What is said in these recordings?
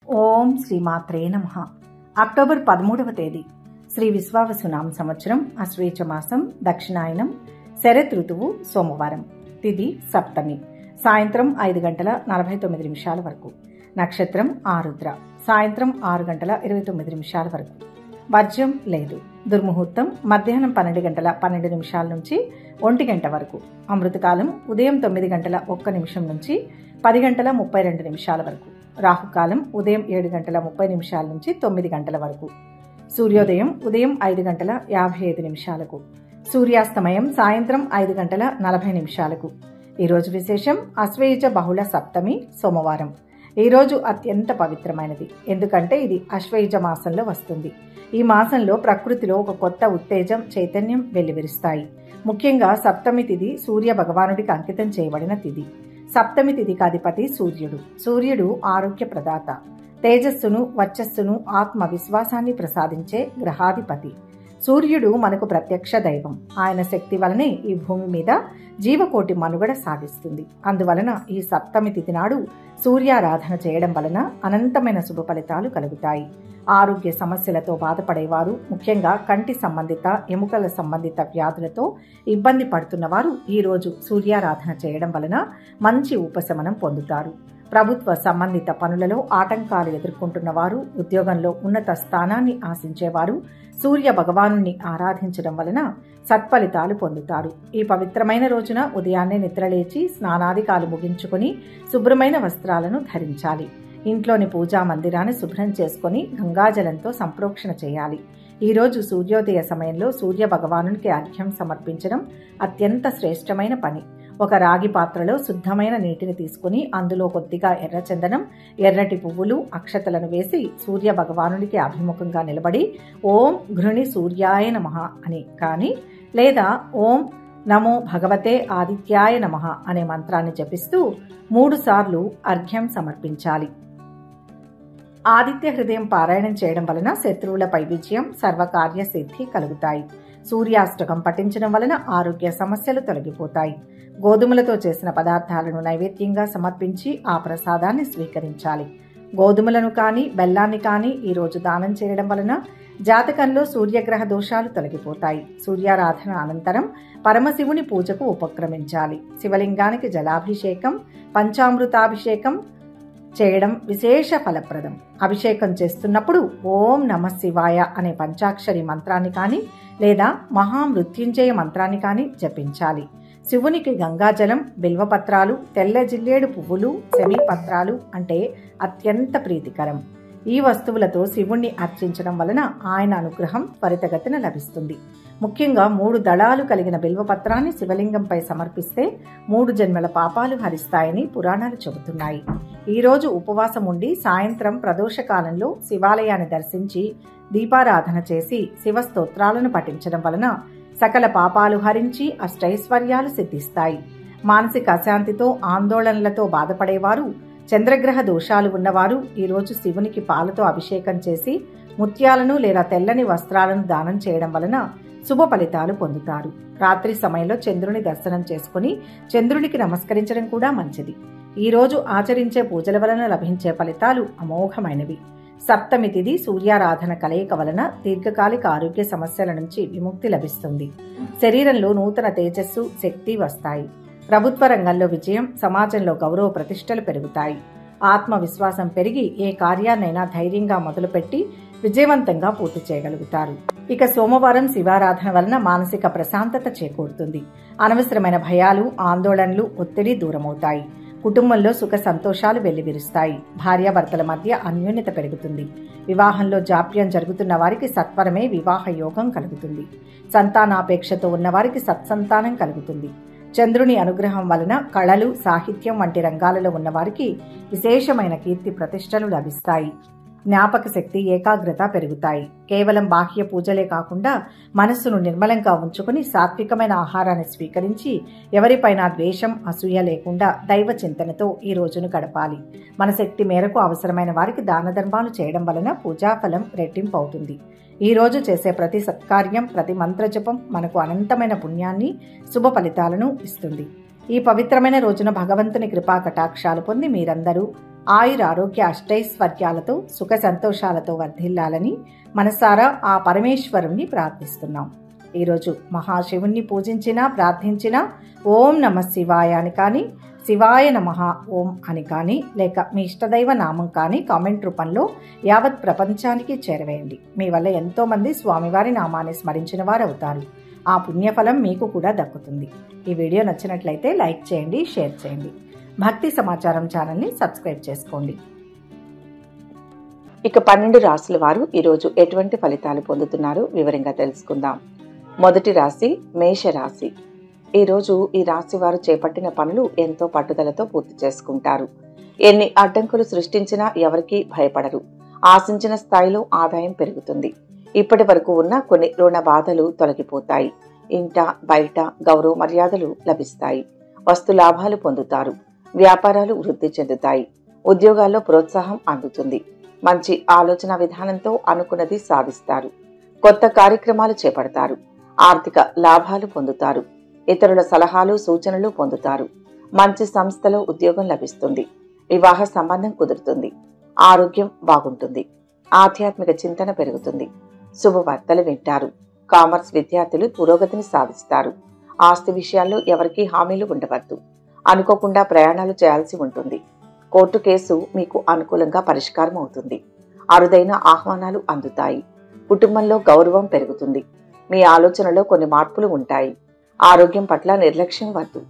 ఓం శ్రీమాత్రే నమః. అక్టోబర్ 13వ తేదీ శ్రీ విశ్వావసునామ సంవత్సరం అశ్వేజ మాసం దక్షిణాయనం శరత్ ఋతువు సోమవారం. తిథి సప్తమి. సాయంత్రం 5:49 వరకు. నక్షత్రం ఆరుద్ర. సాయంత్రం 6:29 వరకు. వర్జ్యం లేదు. దుర్ముహూర్తం మధ్యాహ్నం 12:12 నుంచి 1 గంట వరకు. అమృతకాలం ఉదయం 9:01 నుంచి 10:32 వరకు. రాహుకాలం ఉదయం 7:30 నుంచి 9 గంటల వరకు. సూర్యోదయం ఉదయం 5:55. సూర్యాస్తమయం సాయంత్రం 5:40. ఈరోజు విశేషం అశ్వేయుజ బహుళ సప్తమి సోమవారం. ఈరోజు అత్యంత పవిత్రమైనది, ఎందుకంటే ఇది అశ్వేయుజ మాసంలో వస్తుంది. ఈ మాసంలో ప్రకృతిలో ఒక కొత్త ఉత్తేజం, చైతన్యం వెల్లివిరుస్తాయి. ముఖ్యంగా సప్తమి తిథి సూర్య భగవానుడికి అంకితం చేయబడిన తిథి. సప్తమి తిథికి అధిపతి సూర్యుడు. సూర్యుడు ఆరోగ్య ప్రదాత, తేజస్సును, వర్చస్సును, ఆత్మవిశ్వాసాన్ని ప్రసాదించే గ్రహాధిపతి. సూర్యుడు మనకు ప్రత్యక్ష దైవం. ఆయన శక్తి వలనే ఈ భూమి మీద జీవకోటి మనుగడ సాగిస్తుంది. అందువలన ఈ సప్తమి తిథి నాడు సూర్యారాధన చేయడం వలన అనంతమైన శుభ ఫలితాలు కలుగుతాయి. ఆరోగ్య సమస్యలతో బాధపడేవారు, ముఖ్యంగా కంటి సంబంధిత, ఎముకల సంబంధిత వ్యాధులతో ఇబ్బంది పడుతున్నవారు ఈరోజు సూర్యారాధన చేయడం వలన మంచి ఉపశమనం పొందుతారు. ప్రభుత్వ సంబంధిత పనులలో ఆటంకాలు ఎదుర్కొంటున్న వారు, ఉద్యోగంలో ఉన్నత స్థానాన్ని ఆశించేవారు సూర్య భగవానుని ఆరాధించడం వలన సత్ఫలితాలు పొందుతారు. ఈ పవిత్రమైన రోజున ఉదయాన్నే నిద్రలేచి స్నానాదికాలు ముగించుకుని శుభ్రమైన వస్త్రాలను ధరించాలి. ఇంట్లోని పూజా మందిరాన్ని శుభ్రం చేసుకుని గంగాజలంతో సంప్రోక్షణ చేయాలి. ఈరోజు సూర్యోదయ సమయంలో సూర్య భగవానునికి అర్ఘ్యం సమర్పించడం అత్యంత శ్రేష్టమైన పని. ఒక రాగి పాత్రలో శుద్ధమైన నీటిని తీసుకుని అందులో కొద్దిగా ఎర్రచందనం, ఎర్రటి పువ్వులు, అక్షతలను వేసి సూర్య భగవానుడికి అభిముఖంగా నిలబడి ఓం ఘృణి సూర్యాయ నమః అని కానీ, లేదా ఓం నమో భగవతే ఆదిత్యాయ నమః అనే మంత్రాన్ని జపిస్తూ 3 సార్లు అర్ఘ్యం సమర్పించాలి. ఆదిత్య హృదయం పారాయణం చేయడం వలన శత్రువులపై విజయం, సర్వకార్య సిద్ధి కలుగుతాయి. సూర్యాష్టకం పఠించడం వలన ఆరోగ్య సమస్యలు తొలగిపోతాయి. గోధుమలతో చేసిన పదార్థాలను నైవేద్యంగా సమర్పించి ఆ ప్రసాదాన్ని స్వీకరించాలి. గోధుమలను కానీ, బెల్లాన్ని కానీ ఈరోజు దానం చేయడం వలన జాతకంలో సూర్యగ్రహ దోషాలు తొలగిపోతాయి. సూర్యారాధన అనంతరం పరమశివుని పూజకు ఉపక్రమించాలి. శివలింగానికి జలాభిషేకం, పంచామృతాభిషేకం చేయడం విశేష ఫలప్రదం. అభిషేకం చేస్తున్నప్పుడు ఓం నమః శివాయ అనే పంచాక్షరి మంత్రాన్ని కానీ, లేదా మహామృత్యుంజయ మంత్రాన్ని కానీ జపించాలి. శివునికి గంగాజలం, బిల్వపత్రాలు, తెల్ల జిల్లేడు పువ్వులు, శమీపత్రాలు అంటే అత్యంత ప్రీతికరం. ఈ వస్తువులతో శివుణ్ణి అర్చించడం వలన ఆయన అనుగ్రహం త్వరితగతిన లభిస్తుంది. ముఖ్యంగా 3 దళాలు కలిగిన బిల్వపత్రాన్ని శివలింగంపై సమర్పిస్తే 3 జన్మల పాపాలు హరిస్తాయని పురాణాలు చెబుతున్నాయి. ఈరోజు ఉపవాసం ఉండి సాయంత్రం ప్రదోషకాలంలో శివాలయాన్ని దర్శించి దీపారాధన చేసి శివ స్తోత్రాలను పఠించడం వలన సకల పాపాలు హరించి అష్టైశ్వర్యాలు సిద్ధిస్తాయి. మానసిక అశాంతితో, ఆందోళనలతో బాధపడేవారు, చంద్రగ్రహ దోషాలు ఉన్నవారు ఈరోజు శివునికి పాలతో అభిషేకం చేసి ముత్యాలను లేదా తెల్లని వస్త్రాలను దానం చేయడం వలన శుభ ఫలితాలు పొందుతారు. రాత్రి సమయంలో చంద్రుని దర్శనం చేసుకుని చంద్రునికి నమస్కరించడం కూడా మంచిది. ఈరోజు ఆచరించే పూజల వలన లభించే ఫలితాలు అమోఘమైనవి. సప్తమి తిథి సూర్యారాధన కలయిక వలన దీర్ఘకాలిక ఆరోగ్య సమస్యల నుంచి విముక్తి లభిస్తుంది. శరీరంలో నూతన తేజస్సు, శక్తి వస్తాయి. ప్రభుత్వ రంగంలో విజయం, సమాజంలో గౌరవ ప్రతిష్టలు పెరుగుతాయి. ఆత్మవిశ్వాసం పెరిగి ఏ కార్యాన్నైనా ధైర్యంగా మొదలుపెట్టి విజయవంతంగా పూర్తి చేయగలుగుతారు. ఇక సోమవారం శివారాధన వలన మానసిక ప్రశాంతత చేకూరుతుంది. అనవసరమైన భయాలు, ఆందోళనలు, ఒత్తిడి దూరమవుతాయి. కుటుంబంలో సుఖ సంతోషాలు వెల్లివిరుస్తాయి. భార్యాభర్తల మధ్య అన్యోన్యత పెరుగుతుంది. వివాహంలో జాప్యం జరుగుతున్న వారికి సత్వరమే వివాహ యోగం కలుగుతుంది. సంతానాపేక్షతో ఉన్నవారికి సత్సంతానం కలుగుతుంది. చంద్రుని అనుగ్రహం వలన కళలు, సాహిత్యం వంటి రంగాలలో ఉన్నవారికి విశేషమైన కీర్తి ప్రతిష్టలు లభిస్తాయి. జ్ఞాపక శక్తి, ఏకాగ్రత పెరుగుతాయి. కేవలం బాహ్య పూజలే కాకుండా మనస్సును నిర్మలంగా ఉంచుకుని సాత్వికమైన ఆహారాన్ని స్వీకరించి ఎవరిపైనా ద్వేషం, అసూయ లేకుండా దైవ చింతనతో ఈ రోజును గడపాలి. మన శక్తి మేరకు అవసరమైన వారికి దాన ధర్మాలు చేయడం వలన పూజాఫలం రెట్టింపు అవుతుంది. ఈ రోజు చేసే ప్రతి సత్కార్యం, ప్రతి మంత్రజపం మనకు అనంతమైన పుణ్యాన్ని, శుభ ఫలితాలను ఇస్తుంది. ఈ పవిత్రమైన రోజున భగవంతుని కృపా కటాక్షాలు పొంది మీరందరూ ఆయుర ఆరోగ్య అష్టైశ్వర్యాలతో సుఖ సంతోషాలతో వర్ధిల్లాలని మనసారా ఆ పరమేశ్వరుణ్ణి ప్రార్థిస్తున్నాం. ఈరోజు మహాశివుణ్ణి పూజించినా ప్రార్థించినా ఓం నమ శివాయ అని కానీ, శివాయ నమః ఓం అని కానీ, లేక మీ ఇష్టదైవ నామం కానీ కామెంట్ రూపంలో యావత్ ప్రపంచానికి చేరవేయండి. మీ వల్ల ఎంతో మంది స్వామివారి నామాన్ని స్మరించిన వారు అవుతారు. ఆ పుణ్యఫలం మీకు కూడా దక్కుతుంది. ఈ వీడియో నచ్చినట్లయితే లైక్ చేయండి, షేర్ చేయండి. భక్తి సమాచారం ఛానల్ని సబ్స్క్రైబ్ చేసుకోండి. ఇక 12 రాశుల వారు ఈరోజు ఎటువంటి ఫలితాలు పొందుతున్నారో వివరంగా తెలుసుకుందాం. మొదటి రాశి మేషరాశి. ఈరోజు ఈ రాశి వారు చేపట్టిన పనులు ఎంతో పట్టుదలతో పూర్తి చేసుకుంటారు. ఎన్ని అడ్డంకులు సృష్టించినా ఎవరికీ భయపడరు. ఆశించిన స్థాయిలో ఆదాయం పెరుగుతుంది. ఇప్పటి వరకు ఉన్న కొన్ని రుణ బాధలు తొలగిపోతాయి. ఇంట బయట గౌరవ మర్యాదలు లభిస్తాయి. వస్తు లాభాలు పొందుతారు. వ్యాపారాలు వృద్ధి చెందుతాయి. ఉద్యోగాల్లో ప్రోత్సాహం అందుతుంది. మంచి ఆలోచన విధానంతో అనుకున్నది సాధిస్తారు. కొత్త కార్యక్రమాలు చేపడతారు. ఆర్థిక లాభాలు పొందుతారు. ఇతరుల సలహాలు, సూచనలు పొందుతారు. మంచి సంస్థలో ఉద్యోగం లభిస్తుంది. వివాహ సంబంధం కుదురుతుంది. ఆరోగ్యం బాగుంటుంది. ఆధ్యాత్మిక చింతన పెరుగుతుంది. శుభవార్తలు వింటారు. కామర్స్ విద్యార్థులు పురోగతిని సాధిస్తారు. ఆస్తి విషయాల్లో ఎవరికీ హామీలు ఉండవద్దు. అనుకోకుండా ప్రయాణాలు చేయాల్సి ఉంటుంది. కోర్టు కేసు మీకు అనుకూలంగా పరిష్కారం అవుతుంది. అరుదైన ఆహ్వానాలు అందుతాయి. కుటుంబంలో గౌరవం పెరుగుతుంది. మీ ఆలోచనలో కొన్ని మార్పులు ఉంటాయి. ఆరోగ్యం పట్ల నిర్లక్ష్యం వద్దు.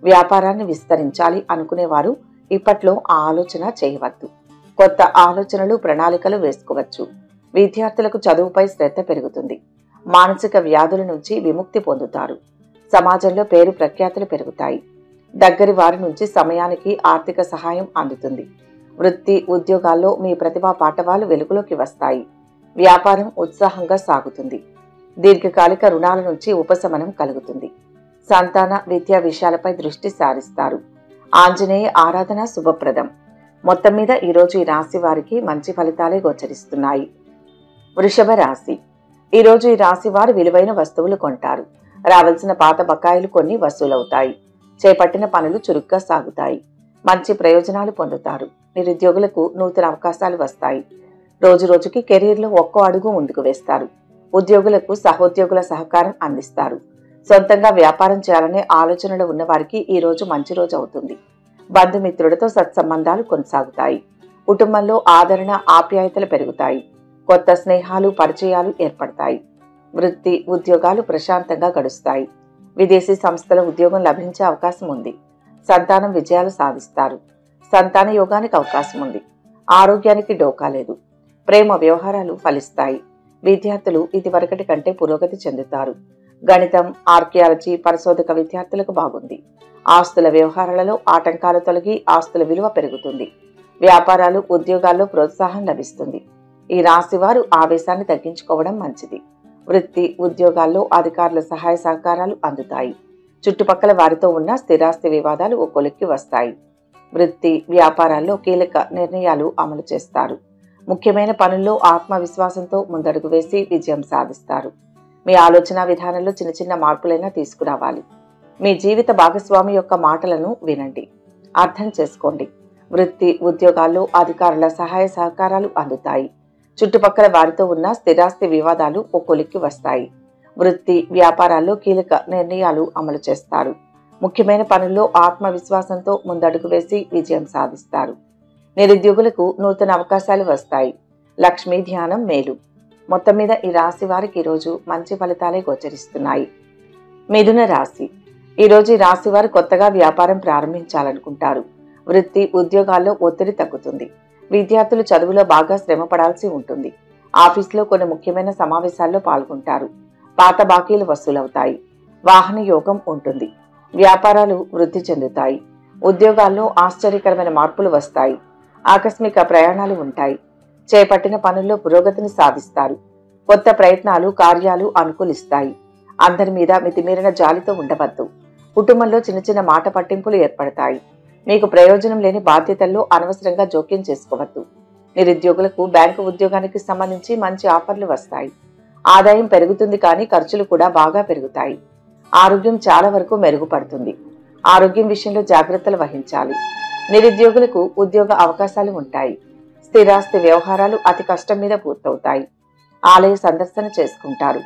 వ్యాపారాన్ని విస్తరించాలి అనుకునేవారు ఇప్పట్లో ఆ ఆలోచన చేయవద్దు. కొత్త ఆలోచనలు, ప్రణాళికలు వేసుకోవచ్చు. విద్యార్థులకు చదువుపై శ్రద్ధ పెరుగుతుంది. మానసిక వ్యాధుల నుంచి విముక్తి పొందుతారు. సమాజంలో పేరు ప్రఖ్యాతులు పెరుగుతాయి. దగ్గరి వారి నుంచి సమయానికి ఆర్థిక సహాయం అందుతుంది. వృత్తి, ఉద్యోగాల్లో మీ ప్రతిభా పాటవాలు వెలుగులోకి వస్తాయి. వ్యాపారం ఉత్సాహంగా సాగుతుంది. దీర్ఘకాలిక రుణాల నుంచి ఉపశమనం కలుగుతుంది. సంతాన విద్యా విషయాలపై దృష్టి సారిస్తారు. ఆంజనేయ ఆరాధన శుభప్రదం. మొత్తం మీద ఈరోజు ఈ రాశి వారికి మంచి ఫలితాలే గోచరిస్తున్నాయి. వృషభ రాశి. ఈరోజు ఈ రాశి వారు విలువైన వస్తువులు కొంటారు. రావాల్సిన పాత బకాయిలు కొన్ని వసూలవుతాయి. చేపట్టిన పనులు చురుగ్గా సాగుతాయి. మంచి ప్రయోజనాలు పొందుతారు. నిరుద్యోగులకు నూతన అవకాశాలు వస్తాయి. రోజు రోజుకి కెరీర్లో ఒక్కో అడుగు ముందుకు వేస్తారు. ఉద్యోగులకు సహోద్యోగుల సహకారం అందిస్తారు. సొంతంగా వ్యాపారం చేయాలనే ఆలోచనలో ఉన్న వారికి ఈ రోజు మంచి రోజు అవుతుంది. బంధుమిత్రులతో సత్సంబంధాలు కొనసాగుతాయి. కుటుంబంలో ఆదరణ, ఆప్యాయతలు పెరుగుతాయి. కొత్త స్నేహాలు, పరిచయాలు ఏర్పడతాయి. వృత్తి, ఉద్యోగాలు ప్రశాంతంగా గడుస్తాయి. విదేశీ సంస్థల ఉద్యోగం లభించే అవకాశం ఉంది. సంతానం విజయాలు సాధిస్తారు. సంతాన యోగానికి అవకాశం ఉంది. ఆరోగ్యానికి డోకా లేదు. ప్రేమ వ్యవహారాలు ఫలిస్తాయి. విద్యార్థులు ఇదివరకటి కంటే పురోగతి చెందుతారు. గణితం, ఆర్కియాలజీ పరిశోధక విద్యార్థులకు బాగుంది. ఆస్తుల వ్యవహారాలలో ఆటంకాలు తొలగి ఆస్తుల విలువ పెరుగుతుంది. వ్యాపారాలు, ఉద్యోగాల్లో ప్రోత్సాహం లభిస్తుంది. ఈ రాశి వారు ఆవేశాన్ని తగ్గించుకోవడం మంచిది. వృత్తి, ఉద్యోగాల్లో అధికారుల సహాయ సహకారాలు అందుతాయి. చుట్టుపక్కల వారితో ఉన్న స్థిరాస్తి వివాదాలు ఓ కొలిక్కి వస్తాయి. వృత్తి, వ్యాపారాల్లో కీలక నిర్ణయాలు అమలు చేస్తారు. ముఖ్యమైన పనుల్లో ఆత్మవిశ్వాసంతో ముందడుగు వేసి విజయం సాధిస్తారు. మీ ఆలోచన విధానంలో చిన్న చిన్న మార్పులైనా తీసుకురావాలి. మీ జీవిత భాగస్వామి యొక్క మాటలను వినండి, అర్థం చేసుకోండి. వృత్తి, ఉద్యోగాల్లో అధికారుల సహాయ సహకారాలు అందుతాయి. చుట్టుపక్కల వారితో ఉన్న స్థిరాస్తి వివాదాలు ఓ కొలిక్కి వస్తాయి. వృత్తి, వ్యాపారాల్లో కీలక నిర్ణయాలు అమలు చేస్తారు. ముఖ్యమైన పనుల్లో ఆత్మవిశ్వాసంతో ముందడుగు వేసి విజయం సాధిస్తారు. నిరుద్యోగులకు నూతన అవకాశాలు వస్తాయి. లక్ష్మీ ధ్యానం మేలు. మొత్తం మీద ఈ రాశి వారికి ఈరోజు మంచి ఫలితాలే గోచరిస్తున్నాయి. మిథున రాశి. ఈరోజు ఈ రాశి వారు కొత్తగా వ్యాపారం ప్రారంభించాలనుకుంటారు. వృత్తి, ఉద్యోగాల్లో ఒత్తిడి తగ్గుతుంది. విద్యార్థులు చదువులో బాగా శ్రమ పడాల్సి ఉంటుంది. ఆఫీసులో కొన్ని ముఖ్యమైన సమావేశాల్లో పాల్గొంటారు. పాత బాకీలు వసూలవుతాయి. వాహన యోగం ఉంటుంది. వ్యాపారాలు వృద్ధి చెందుతాయి. ఉద్యోగాల్లో ఆశ్చర్యకరమైన మార్పులు వస్తాయి. ఆకస్మిక ప్రయాణాలు ఉంటాయి. చేపట్టిన పనుల్లో పురోగతిని సాధిస్తారు. కొత్త ప్రయత్నాలు, కార్యాలు అనుకూలిస్తాయి. అందరి మీద మితిమీరిన జాలితో ఉండవద్దు. కుటుంబంలో చిన్న చిన్న మాట పట్టింపులు ఏర్పడతాయి. మీకు ప్రయోజనం లేని బాధ్యతల్లో అనవసరంగా జోక్యం చేసుకోవద్దు. నిరుద్యోగులకు బ్యాంకు ఉద్యోగానికి సంబంధించి మంచి ఆఫర్లు వస్తాయి. ఆదాయం పెరుగుతుంది, కానీ ఖర్చులు కూడా బాగా పెరుగుతాయి. ఆరోగ్యం చాలా వరకు మెరుగుపడుతుంది. ఆరోగ్యం విషయంలో జాగ్రత్తలు వహించాలి. నిరుద్యోగులకు ఉద్యోగ అవకాశాలు ఉంటాయి. స్థిరాస్తి వ్యవహారాలు అతి కష్టం మీద పూర్తవుతాయి. ఆలయ సందర్శన చేసుకుంటారు.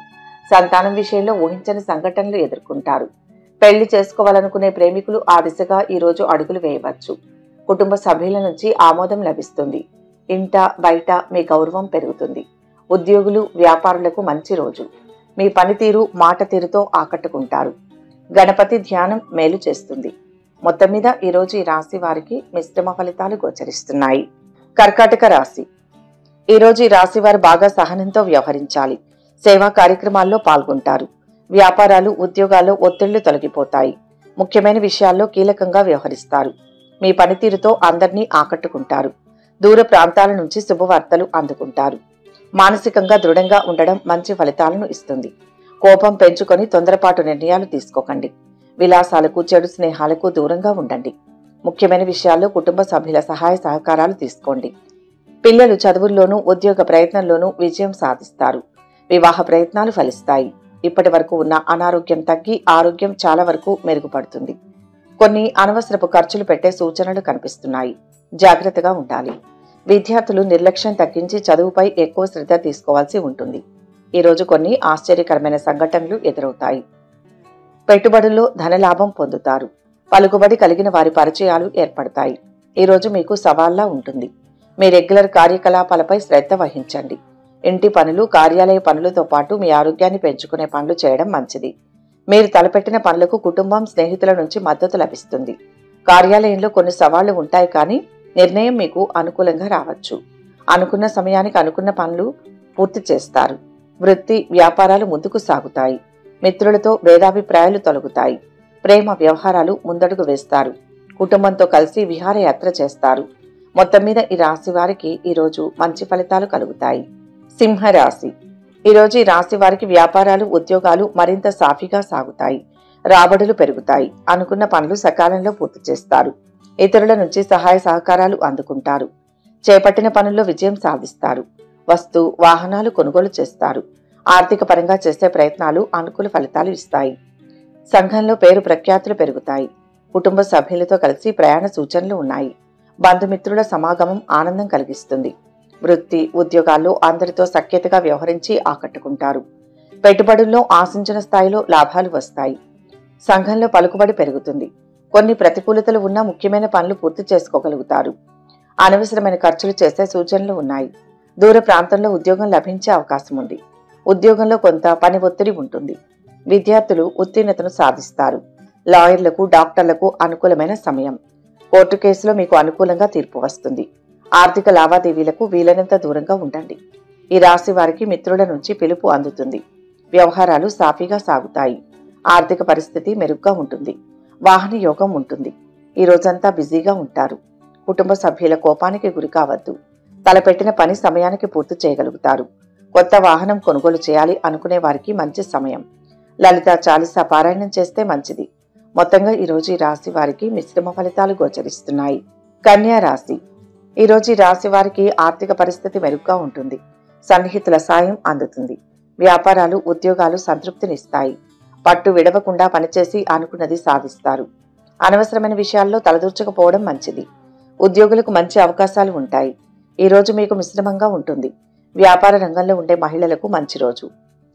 సంతానం విషయంలో ఊహించని సంఘటనలు ఎదుర్కొంటారు. పెళ్లి చేసుకోవాలనుకునే ప్రేమికులు ఆ దిశగా ఈ రోజు అడుగులు వేయవచ్చు. కుటుంబ సభ్యుల నుంచి ఆమోదం లభిస్తుంది. ఇంట బయట మీ గౌరవం పెరుగుతుంది. ఉద్యోగులు, వ్యాపారులకు మంచి రోజు. మీ పనితీరు, మాట తీరుతో ఆకట్టుకుంటారు. గణపతి ధ్యానం మేలు చేస్తుంది. మొత్తం మీద ఈ రోజు ఈ రాశి వారికి మిశ్రమ ఫలితాలు గోచరిస్తున్నాయి. కర్కాటక రాశి. ఈ రోజు ఈ రాశి వారు బాగా సహనంతో వ్యవహరించాలి. సేవా కార్యక్రమాల్లో పాల్గొంటారు. వ్యాపారాలు, ఉద్యోగాల్లో ఒత్తిళ్లు తొలగిపోతాయి. ముఖ్యమైన విషయాల్లో కీలకంగా వ్యవహరిస్తారు. మీ పనితీరుతో అందరినీ ఆకట్టుకుంటారు. దూర ప్రాంతాల నుంచి శుభవార్తలు అందుకుంటారు. మానసికంగా దృఢంగా ఉండడం మంచి ఫలితాలను ఇస్తుంది. కోపం పెంచుకొని తొందరపాటు నిర్ణయాలు తీసుకోకండి. విలాసాలకు, చెడు స్నేహాలకు దూరంగా ఉండండి. ముఖ్యమైన విషయాల్లో కుటుంబ సభ్యుల సహాయ సహకారాలు తీసుకోండి. పిల్లలు చదువుల్లోనూ, ఉద్యోగ ప్రయత్నంలోనూ విజయం సాధిస్తారు. వివాహ ప్రయత్నాలు ఫలిస్తాయి. ఇప్పటి వరకు ఉన్న అనారోగ్యం తగ్గి ఆరోగ్యం చాలా వరకు మెరుగుపడుతుంది. కొన్ని అనవసరపు ఖర్చులు పెట్టే సూచనలు కనిపిస్తున్నాయి. జాగ్రత్తగా ఉండాలి. విద్యార్థులు నిర్లక్ష్యం తగ్గించి చదువుపై ఎక్కువ శ్రద్ధ తీసుకోవాల్సి ఉంటుంది. ఈరోజు కొన్ని ఆశ్చర్యకరమైన సంఘటనలు ఎదురవుతాయి. పెట్టుబడుల్లో ధనలాభం పొందుతారు. పలుకుబడి కలిగిన వారి పరిచయాలు ఏర్పడతాయి. ఈరోజు మీకు సవాల్లా ఉంటుంది. మీ రెగ్యులర్ కార్యకలాపాలపై శ్రద్ధ వహించండి. ఇంటి పనులు, కార్యాలయ పనులతో పాటు మీ ఆరోగ్యాన్ని పెంచుకునే పనులు చేయడం మంచిది. మీరు తలపెట్టిన పనులకు కుటుంబం, స్నేహితుల నుంచి మద్దతు లభిస్తుంది. కార్యాలయంలో కొన్ని సవాళ్లు ఉంటాయి, కానీ నిర్ణయం మీకు అనుకూలంగా రావచ్చు. అనుకున్న సమయానికి అనుకున్న పనులు పూర్తి చేస్తారు. వృత్తి, వ్యాపారాలు ముందుకు సాగుతాయి. మిత్రులతో భేదాభిప్రాయాలు తొలగుతాయి. ప్రేమ వ్యవహారాలు ముందడుగు వేస్తారు. కుటుంబంతో కలిసి విహారయాత్ర చేస్తారు. మొత్తం మీద ఈ రాశి వారికి ఈరోజు మంచి ఫలితాలు కలుగుతాయి. సింహరాశి. ఈరోజు ఈ రాశి వారికి వ్యాపారాలు, ఉద్యోగాలు మరింత సాఫీగా సాగుతాయి. రాబడులు పెరుగుతాయి. అనుకున్న పనులు సకాలంలో పూర్తి చేస్తారు. ఇతరుల నుంచి సహాయ సహకారాలు అందుకుంటారు. చేపట్టిన పనుల్లో విజయం సాధిస్తారు. వస్తు, వాహనాలు కొనుగోలు చేస్తారు. ఆర్థిక పరంగా చేసే ప్రయత్నాలు అనుకూల ఫలితాలు ఇస్తాయి. సంఘంలో పేరు ప్రఖ్యాతులు పెరుగుతాయి. కుటుంబ సభ్యులతో కలిసి ప్రయాణ సూచనలు ఉన్నాయి. బంధుమిత్రుల సమాగమం ఆనందం కలిగిస్తుంది. వృత్తి, ఉద్యోగాల్లో అందరితో సఖ్యతగా వ్యవహరించి ఆకట్టుకుంటారు. పెట్టుబడుల్లో ఆశించిన స్థాయిలో లాభాలు వస్తాయి. సంఘంలో పలుకుబడి పెరుగుతుంది. కొన్ని ప్రతికూలతలు ఉన్నా ముఖ్యమైన పనులు పూర్తి చేసుకోగలుగుతారు. అనవసరమైన ఖర్చులు చేసే సూచనలు ఉన్నాయి. దూర ప్రాంతంలో ఉద్యోగం లభించే అవకాశం ఉంది. ఉద్యోగంలో కొంత పని ఒత్తిడి ఉంటుంది. విద్యార్థులు ఉత్తీర్ణతను సాధిస్తారు. లాయర్లకు, డాక్టర్లకు అనుకూలమైన సమయం. కోర్టు కేసులో మీకు అనుకూలంగా తీర్పు వస్తుంది. ఆర్థిక లావాదేవీలకు వీలైనంత దూరంగా ఉండండి. ఈ రాశి వారికి మిత్రుల నుంచి పిలుపు అందుతుంది. వ్యవహారాలు సాఫీగా సాగుతాయి. ఆర్థిక పరిస్థితి మెరుగ్గా ఉంటుంది. వాహన యోగం ఉంటుంది. ఈ రోజంతా బిజీగా ఉంటారు. కుటుంబ సభ్యుల కోపానికి గురి కావద్దు. తలపెట్టిన పని సమయానికి పూర్తి చేయగలుగుతారు. కొత్త వాహనం కొనుగోలు చేయాలి అనుకునే వారికి మంచి సమయం. లలిత చాలీసా పారాయణం చేస్తే మంచిది. మొత్తంగా ఈరోజు ఈ రాశి వారికి మిశ్రమ ఫలితాలు గోచరిస్తున్నాయి. కన్యా రాశి. ఈరోజు ఈ రాశి వారికి ఆర్థిక పరిస్థితి మెరుగ్గా ఉంటుంది. సన్నిహితుల సాయం అందుతుంది. వ్యాపారాలు, ఉద్యోగాలు సంతృప్తినిస్తాయి. పట్టు విడవకుండా పనిచేసి అనుకున్నది సాధిస్తారు. అనవసరమైన విషయాల్లో తలదూర్చకపోవడం మంచిది. ఉద్యోగులకు మంచి అవకాశాలు ఉంటాయి. ఈ రోజు మీకు మిశ్రమంగా ఉంటుంది. వ్యాపార రంగంలో ఉండే మహిళలకు మంచి రోజు.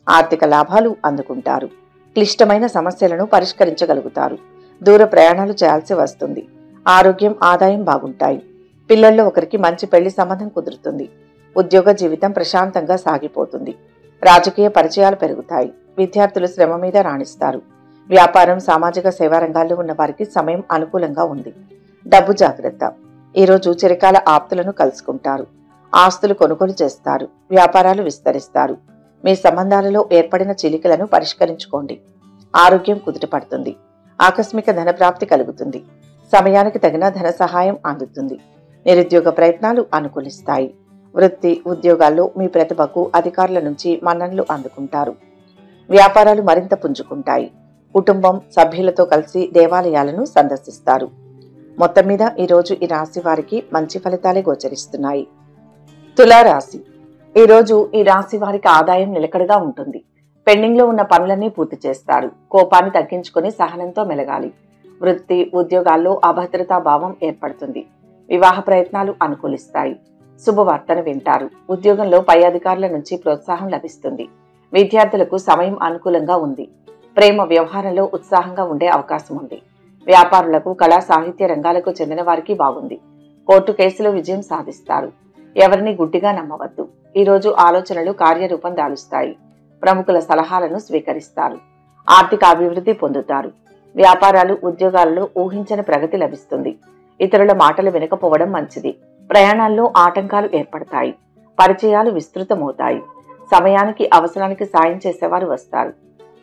ఆర్థిక లాభాలు అందుకుంటారు. క్లిష్టమైన సమస్యలను పరిష్కరించగలుగుతారు. దూర ప్రయాణాలు చేయాల్సి వస్తుంది. ఆరోగ్యం, ఆదాయం బాగుంటాయి. పిల్లల్లో ఒకరికి మంచి పెళ్లి సంబంధం కుదురుతుంది. ఉద్యోగ జీవితం ప్రశాంతంగా సాగిపోతుంది. రాజకీయ పరిచయాలు పెరుగుతాయి. విద్యార్థులు శ్రమ మీద రాణిస్తారు. వ్యాపారం, సామాజిక సేవా రంగాల్లో ఉన్న వారికి సమయం అనుకూలంగా ఉంది. డబ్బు జాగ్రత్త. ఈరోజు చిరకాల ఆప్తులను కలుసుకుంటారు. ఆస్తులు కొనుగోలు చేస్తారు. వ్యాపారాలు విస్తరిస్తారు. మీ సంబంధాలలో ఏర్పడిన చిలికలను పరిష్కరించుకోండి. ఆరోగ్యం కుదుటపడుతుంది. ఆకస్మిక ధనప్రాప్తి కలుగుతుంది. సమయానికి తగిన ధన సహాయం అందుతుంది. నిరుద్యోగ ప్రయత్నాలు అనుకూలిస్తాయి. వృత్తి ఉద్యోగాల్లో మీ ప్రతిభకు అధికారుల నుంచి మన్ననలు అందుకుంటారు. వ్యాపారాలు మరింత పుంజుకుంటాయి. కుటుంబం సభ్యులతో కలిసి దేవాలయాలను సందర్శిస్తారు. మొత్తం మీద ఈరోజు ఈ రాశి వారికి మంచి ఫలితాలే గోచరిస్తున్నాయి. తులారాశి. ఈరోజు ఈ రాశి వారికి ఆదాయం నిలకడగా ఉంటుంది. పెండింగ్ లో ఉన్న పనులన్నీ పూర్తి చేస్తారు. కోపాన్ని తగ్గించుకొని సహనంతో మెలగాలి. వృత్తి ఉద్యోగాల్లో అభద్రతా భావం ఏర్పడుతుంది. వివాహ ప్రయత్నాలు అనుకూలిస్తాయి. శుభవార్తను వింటారు. ఉద్యోగంలో పై అధికారుల నుంచి ప్రోత్సాహం లభిస్తుంది. విద్యార్థులకు సమయం అనుకూలంగా ఉంది. ప్రేమ వ్యవహారంలో ఉత్సాహంగా ఉండే అవకాశం ఉంది. వ్యాపారులకు కళా సాహిత్య రంగాలకు చెందిన వారికి బాగుంది. కోర్టు కేసులో విజయం సాధిస్తారు. ఎవరిని గుడ్డిగా నమ్మవద్దు. ఈరోజు ఆలోచనలు కార్యరూపం దాలుస్తాయి. ప్రముఖుల సలహాలను స్వీకరిస్తారు. ఆర్థిక అభివృద్ధి పొందుతారు. వ్యాపారాలు ఉద్యోగాలలో ఊహించని ప్రగతి లభిస్తుంది. ఇతరుల మాటలు వినకపోవడం మంచిది. ప్రయాణాల్లో ఆటంకాలు ఏర్పడతాయి. పరిచయాలు విస్తృతమవుతాయి. సమయానికి అవసరానికి సాయం చేసేవారు వస్తారు.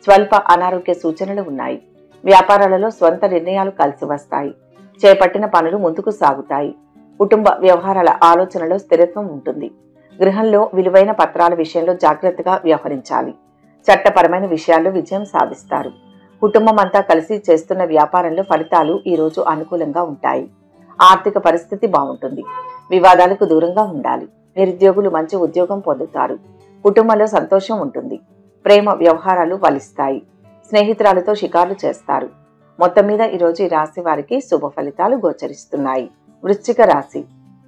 స్వల్ప అనారోగ్య సూచనలు ఉన్నాయి. వ్యాపారాలలో స్వంత నిర్ణయాలు కలిసి వస్తాయి. చేపట్టిన పనులు ముందుకు సాగుతాయి. కుటుంబ వ్యవహారాల ఆలోచనలో స్థిరత్వం ఉంటుంది. గృహంలో విలువైన పత్రాల విషయంలో జాగ్రత్తగా వ్యవహరించాలి. చట్టపరమైన విషయాల్లో విజయం సాధిస్తారు. కుటుంబం అంతా కలిసి చేస్తున్న వ్యాపారంలో ఫలితాలు ఈరోజు అనుకూలంగా ఉంటాయి. ఆర్థిక పరిస్థితి బాగుంటుంది. వివాదాలకు దూరంగా ఉండాలి. నిరుద్యోగులు మంచి ఉద్యోగం పొందుతారు. కుటుంబంలో సంతోషం ఉంటుంది. ప్రేమ వ్యవహారాలు ఫలిస్తాయి. స్నేహితురాలతో షికార్లు చేస్తారు. మొత్తం మీద ఈరోజు ఈ రాశి వారికి శుభ ఫలితాలు గోచరిస్తున్నాయి. వృశ్చిక రాశి.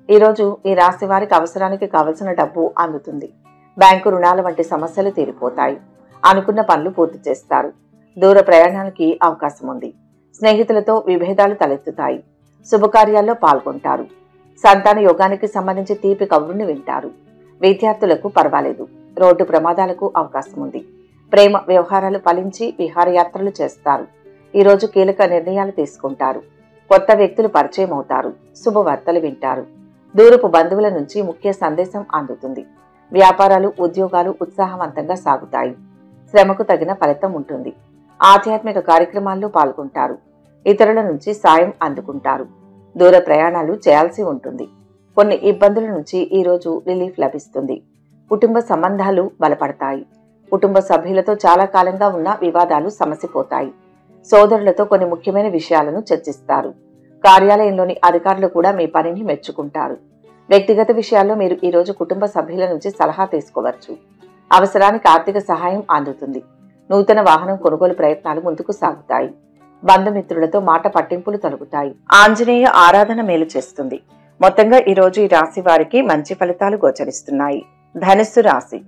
ఈరోజు ఈ రాశి వారికి అవసరానికి కావలసిన డబ్బు అందుతుంది. బ్యాంకు రుణాల వంటి సమస్యలు తీరిపోతాయి. అనుకున్న పనులు పూర్తి చేస్తారు. దూర ప్రయాణానికి అవకాశం ఉంది. స్నేహితులతో విభేదాలు తలెత్తుతాయి. శుభకార్యాల్లో పాల్గొంటారు. సంతాన యోగానికి సంబంధించి తీపి కబుర్ని వింటారు. విద్యార్థులకు పర్వాలేదు. రోడ్డు ప్రమాదాలకు అవకాశం ఉంది. ప్రేమ వ్యవహారాలు ఫలించి విహారయాత్రలు చేస్తారు. ఈరోజు కీలక నిర్ణయాలు తీసుకుంటారు. కొత్త వ్యక్తులు పరిచయం అవుతారు. శుభవార్తలు వింటారు. దూరపు బంధువుల నుంచి ముఖ్య సందేశం అందుతుంది. వ్యాపారాలు ఉద్యోగాలు ఉత్సాహవంతంగా సాగుతాయి. శ్రమకు తగిన ఫలితం ఉంటుంది. ఆధ్యాత్మిక కార్యక్రమాల్లో పాల్గొంటారు. ఇతరుల నుంచి సాయం అందుకుంటారు. దూర ప్రయాణాలు చేయాల్సి ఉంటుంది. కొన్ని ఇబ్బందుల నుంచి ఈరోజు రిలీఫ్ లభిస్తుంది. కుటుంబ సంబంధాలు బలపడతాయి. కుటుంబ సభ్యులతో చాలా కాలంగా ఉన్న వివాదాలు సమసిపోతాయి. సోదరులతో కొన్ని ముఖ్యమైన విషయాలను చర్చిస్తారు. కార్యాలయంలోని అధికారులు కూడా మీ పనిని మెచ్చుకుంటారు. వ్యక్తిగత విషయాల్లో మీరు ఈరోజు కుటుంబ సభ్యుల నుంచి సలహా తీసుకోవచ్చు. అవసరానికి ఆర్థిక సహాయం అందుతుంది. నూతన వాహనం కొనుగోలు ప్రయత్నాలు ముందుకు సాగుతాయి. బంధుమిత్రులతో మాట పట్టింపులు తొలగుతాయి. ఆంజనేయ ఆరాధన మేలు చేస్తుంది. మొత్తంగా ఈరోజు ఈ రాశి వారికి మంచి ఫలితాలు గోచరిస్తున్నాయి. ధనుస్సు రాశి.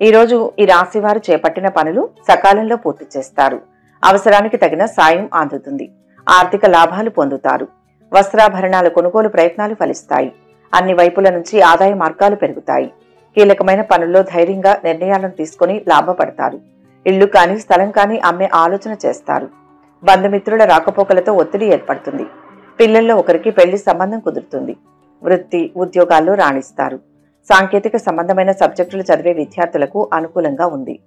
ఈరోజు ఈ రాశి వారు చేపట్టిన పనులు సకాలంలో పూర్తి చేస్తారు. అవసరానికి తగిన సాయం అందుతుంది. ఆర్థిక లాభాలు పొందుతారు. వస్త్రాభరణాల కొనుగోలు ప్రయత్నాలు ఫలిస్తాయి. అన్ని వైపుల నుంచి ఆదాయ మార్గాలు పెరుగుతాయి. కీలకమైన పనుల్లో ధైర్యంగా నిర్ణయాలను తీసుకుని లాభపడతారు. ఇళ్లు కానీ స్థలం కానీ అమ్మే ఆలోచన చేస్తారు. బంధుమిత్రుల రాకపోకలతో ఒత్తిడి ఏర్పడుతుంది. పిల్లల్లో ఒకరికి పెళ్లి సంబంధం కుదురుతుంది. వృత్తి ఉద్యోగాల్లో రాణిస్తారు. సాంకేతిక సంబంధమైన సబ్జెక్టులు చదివే విద్యార్థులకు అనుకూలంగా ఉంది.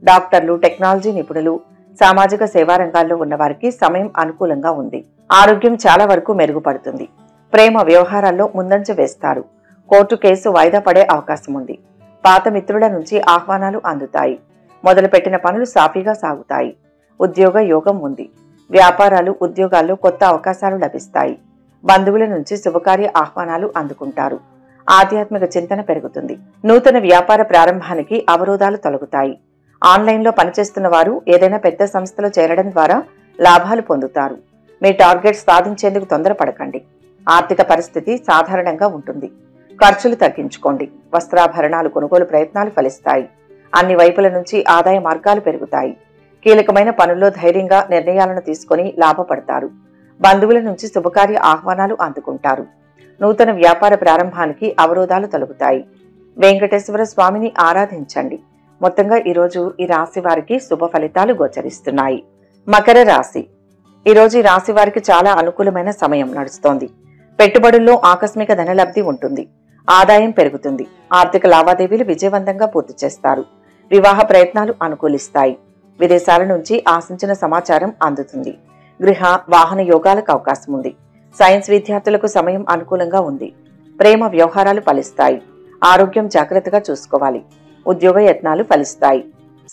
డాక్టర్లు టెక్నాలజీ నిపుణులు సామాజిక సేవా రంగాల్లో ఉన్న వారికి సమయం అనుకూలంగా ఉంది. ఆరోగ్యం చాలా వరకు మెరుగుపడుతుంది. ప్రేమ వ్యవహారాల్లో ముందంజ వేస్తారు. కోర్టు కేసు వాయిదా పడే అవకాశం ఉంది. పాత మిత్రుల నుంచి ఆహ్వానాలు అందుతాయి. మొదలుపెట్టిన పనులు సాఫీగా సాగుతాయి. ఉద్యోగ యోగం ఉంది. వ్యాపారాలు ఉద్యోగాల్లో కొత్త అవకాశాలు లభిస్తాయి. బంధువుల నుంచి శుభకార్య ఆహ్వానాలు అందుకుంటారు. ఆధ్యాత్మిక చింతన పెరుగుతుంది. నూతన వ్యాపార ప్రారంభానికి అవరోధాలు తొలగుతాయి. ఆన్లైన్లో పనిచేస్తున్న వారు ఏదైనా పెద్ద సంస్థలో చేరడం ద్వారా లాభాలు పొందుతారు. మీ టార్గెట్స్ సాధించేందుకు తొందరపడకండి. ఆర్థిక పరిస్థితి సాధారణంగా ఉంటుంది. ఖర్చులు తగ్గించుకోండి. వస్త్రాభరణాలు కొనుగోలు ప్రయత్నాలు ఫలిస్తాయి. అన్ని వైపుల నుంచి ఆదాయ మార్గాలు పెరుగుతాయి. కీలకమైన పనుల్లో ధైర్యంగా నిర్ణయాలను తీసుకుని లాభపడతారు. బంధువుల నుంచి శుభకార్య ఆహ్వానాలు అందుకుంటారు. నూతన వ్యాపార ప్రారంభానికి అవరోధాలు తొలగుతాయి. వెంకటేశ్వర స్వామిని ఆరాధించండి. మొత్తంగా ఈరోజు ఈ రాశి వారికి శుభ ఫలితాలు గోచరిస్తున్నాయి. మకర రాశి. ఈరోజు ఈ రాశి వారికి చాలా అనుకూలమైన సమయం నడుస్తోంది. పెట్టుబడుల్లో ఆకస్మిక ధనలబ్ధి ఉంటుంది. ఆదాయం పెరుగుతుంది. ఆర్థిక లావాదేవీలు విజయవంతంగా పూర్తి చేస్తారు. వివాహ ప్రయత్నాలు అనుకూలిస్తాయి. విదేశాల నుంచి ఆశించిన సమాచారం అందుతుంది. గృహ వాహన యోగాలకు అవకాశం ఉంది. సైన్స్ విద్యార్థులకు సమయం అనుకూలంగా ఉంది. ప్రేమ వ్యవహారాలు ఫలిస్తాయి. ఆరోగ్యం జాగ్రత్తగా చూసుకోవాలి. ఉద్యోగ యత్నాలు ఫలిస్తాయి.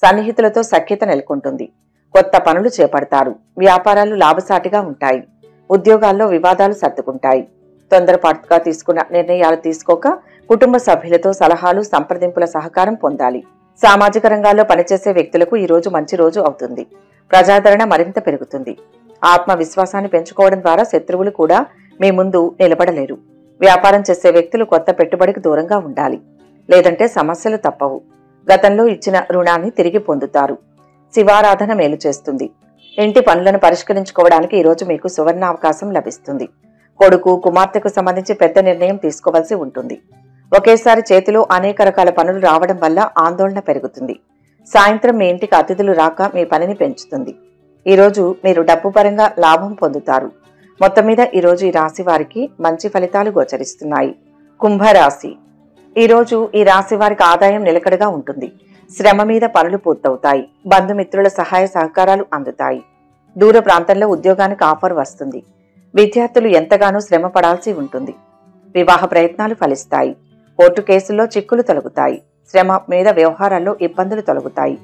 సన్నిహితులతో సఖ్యత నెలకొంటుంది. కొత్త పనులు చేపడతారు. వ్యాపారాలు లాభసాటిగా ఉంటాయి. ఉద్యోగాల్లో వివాదాలు సర్దుకుంటాయి. తొందరపాటుగా తీసుకున్న నిర్ణయాలు తీసుకోక కుటుంబ సభ్యులతో సలహాలు, సంప్రదింపుల సహకారం పొందాలి. సామాజిక రంగాల్లో పనిచేసే వ్యక్తులకు ఈ రోజు మంచి రోజు అవుతుంది. ప్రజాదరణ మరింత పెరుగుతుంది. ఆత్మవిశ్వాసాన్ని పెంచుకోవడం ద్వారా శత్రువులు కూడా మీ ముందు నిలబడలేరు. వ్యాపారం చేసే వ్యక్తులు కొత్త పెట్టుబడికి దూరంగా ఉండాలి. లేదంటే సమస్యలు తప్పవు. గతంలో ఇచ్చిన రుణాన్ని తిరిగి పొందుతారు. శివారాధన మేలు చేస్తుంది. ఇంటి పనులను పరిష్కరించుకోవడానికి ఈరోజు మీకు సువర్ణావకాశం లభిస్తుంది. కొడుకు, కుమార్తెకు సంబంధించి పెద్ద నిర్ణయం తీసుకోవాల్సి ఉంటుంది. ఒకేసారి చేతిలో అనేక రకాల పనులు రావడం వల్ల ఆందోళన పెరుగుతుంది. సాయంత్రం మీ ఇంటికి అతిథులు రాక మీ పనిని పెంచుతుంది. ఈరోజు మీరు డబ్బు పరంగా లాభం పొందుతారు. మొత్తం మీద ఈరోజు ఈ రాశి వారికి మంచి ఫలితాలు గోచరిస్తున్నాయి. కుంభరాశి. ఈరోజు ఈ రాశి వారికి ఆదాయం నిలకడగా ఉంటుంది. శ్రమ మీద పనులు పూర్తవుతాయి. బంధుమిత్రుల సహాయ సహకారాలు అందుతాయి. దూర ప్రాంతంలో ఉద్యోగానికి ఆఫర్ వస్తుంది. విద్యార్థులు ఎంతగానో శ్రమ పడాల్సి ఉంటుంది. వివాహ ప్రయత్నాలు ఫలిస్తాయి. కోర్టు కేసుల్లో చిక్కులు తొలగుతాయి. శ్రమ మీద వ్యవహారాల్లో ఇబ్బందులు తొలగుతాయి.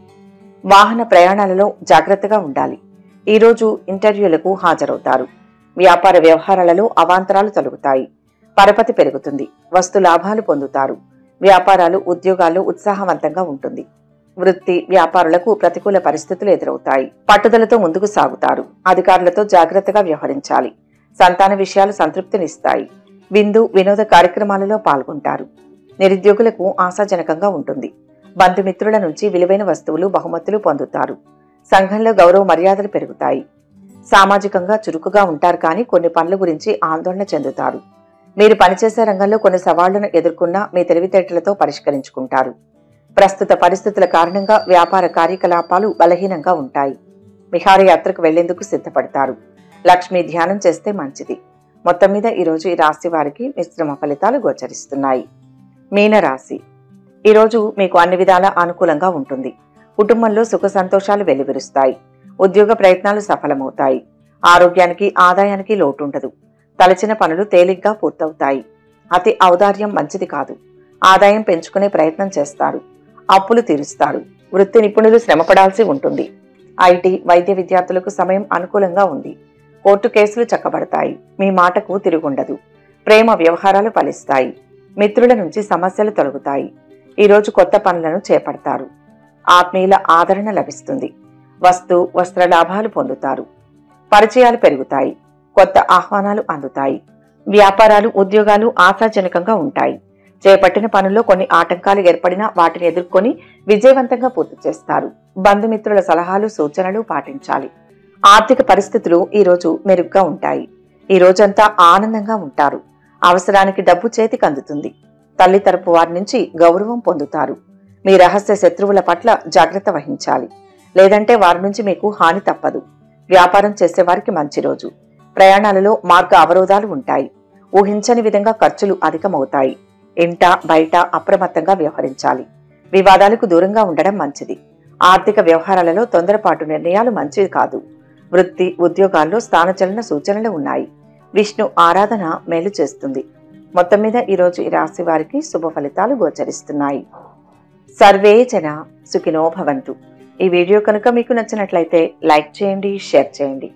వాహన ప్రయాణాలలో జాగ్రత్తగా ఉండాలి. ఈరోజు ఇంటర్వ్యూలకు హాజరవుతారు. వ్యాపార వ్యవహారాలలో అవాంతరాలు తొలగుతాయి. పరపతి పెరుగుతుంది. వస్తు లాభాలు పొందుతారు. వ్యాపారాలు, ఉద్యోగాల్లో ఉత్సాహవంతంగా ఉంటుంది. వృత్తి, వ్యాపారులకు ప్రతికూల పరిస్థితులు ఎదురవుతాయి. పట్టుదలతో ముందుకు సాగుతారు. అధికారులతో జాగ్రత్తగా వ్యవహరించాలి. సంతాన విషయాలు సంతృప్తినిస్తాయి. విందు, వినోద కార్యక్రమాలలో పాల్గొంటారు. నిరుద్యోగులకు ఆశాజనకంగా ఉంటుంది. బంధుమిత్రుల నుంచి విలువైన వస్తువులు, బహుమతులు పొందుతారు. సంఘంలో గౌరవ మర్యాదలు పెరుగుతాయి. సామాజికంగా చురుకుగా ఉంటారు, కానీ కొన్ని పనుల గురించి ఆందోళన చెందుతారు. మీరు పనిచేసే రంగంలో కొన్ని సవాళ్లను ఎదుర్కొన్నా మీ తెలివితేటలతో పరిష్కరించుకుంటారు. ప్రస్తుత పరిస్థితుల కారణంగా వ్యాపార కార్యకలాపాలు బలహీనంగా ఉంటాయి. విహారయాత్రకు వెళ్లేందుకు సిద్ధపడతారు. లక్ష్మీ ధ్యానం చేస్తే మంచిది. మొత్తం మీద ఈరోజు ఈ రాశి వారికి మిశ్రమ ఫలితాలు గోచరిస్తున్నాయి. మీనరాశి. ఈరోజు మీకు అన్ని విధాలా అనుకూలంగా ఉంటుంది. కుటుంబంలో సుఖ సంతోషాలు వెలువరుస్తాయి. ఉద్యోగ ప్రయత్నాలు సఫలమవుతాయి. ఆరోగ్యానికి, ఆదాయానికి లోటుండదు. తలచిన పనులు తేలిగ్గా పూర్తవుతాయి. అతి ఔదార్యం మంచిది కాదు. ఆదాయం పెంచుకునే ప్రయత్నం చేస్తారు. అప్పులు తీరుస్తారు. వృత్తి నిపుణులు శ్రమపడాల్సి ఉంటుంది. ఐటీ, వైద్య విద్యార్థులకు సమయం అనుకూలంగా ఉంది. కోర్టు కేసులు చక్కబడతాయి. మీ మాటకు తిరుగుండదు. ప్రేమ వ్యవహారాలు ఫలిస్తాయి. మిత్రుల నుంచి సమస్యలు తొలగుతాయి. ఈరోజు కొత్త పనులను చేపడతారు. ఆత్మీయుల ఆదరణ లభిస్తుంది. వస్త్ర లాభాలు పొందుతారు. పరిచయాలు పెరుగుతాయి. కొత్త ఆహ్వానాలు అందుతాయి. వ్యాపారాలు, ఉద్యోగాలు ఆశాజనకంగా ఉంటాయి. చేపట్టిన పనుల్లో కొన్ని ఆటంకాలు ఏర్పడినా వాటిని ఎదుర్కొని విజయవంతంగా పూర్తి చేస్తారు. బంధుమిత్రుల సలహాలు, సూచనలు పాటించాలి. ఆర్థిక పరిస్థితులు ఈరోజు మెరుగ్గా ఉంటాయి. ఈ రోజంతా ఆనందంగా ఉంటారు. అవసరానికి డబ్బు చేతికి అందుతుంది. తల్లి తరపు వారి నుంచి గౌరవం పొందుతారు. మీ రహస్య శత్రువుల పట్ల జాగ్రత్త వహించాలి. లేదంటే వారి నుంచి మీకు హాని తప్పదు. వ్యాపారం చేసేవారికి మంచి రోజు. ప్రయాణాలలో మార్గ అవరోధాలు ఉంటాయి. ఊహించని విధంగా ఖర్చులు అధికమవుతాయి. ఇంట, బయట అప్రమత్తంగా వ్యవహరించాలి. వివాదాలకు దూరంగా ఉండడం మంచిది. ఆర్థిక వ్యవహారాలలో తొందరపాటు నిర్ణయాలు మంచిది కాదు. వృత్తి, ఉద్యోగాల్లో స్థానచలన సూచనలు ఉన్నాయి. విష్ణు ఆరాధన మేలు చేస్తుంది. మొత్తం మీద ఈరోజు ఈ రాశి వారికి శుభ ఫలితాలు గోచరిస్తున్నాయి. సర్వే జన సుఖినో భవంతు. ఈ వీడియో కనుక మీకు నచ్చినట్లయితే లైక్ చేయండి, షేర్ చేయండి.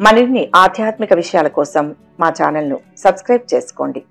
మరిన్ని ఆధ్యాత్మిక విషయాల కోసం మా ఛానల్ను సబ్స్క్రైబ్ చేసుకోండి.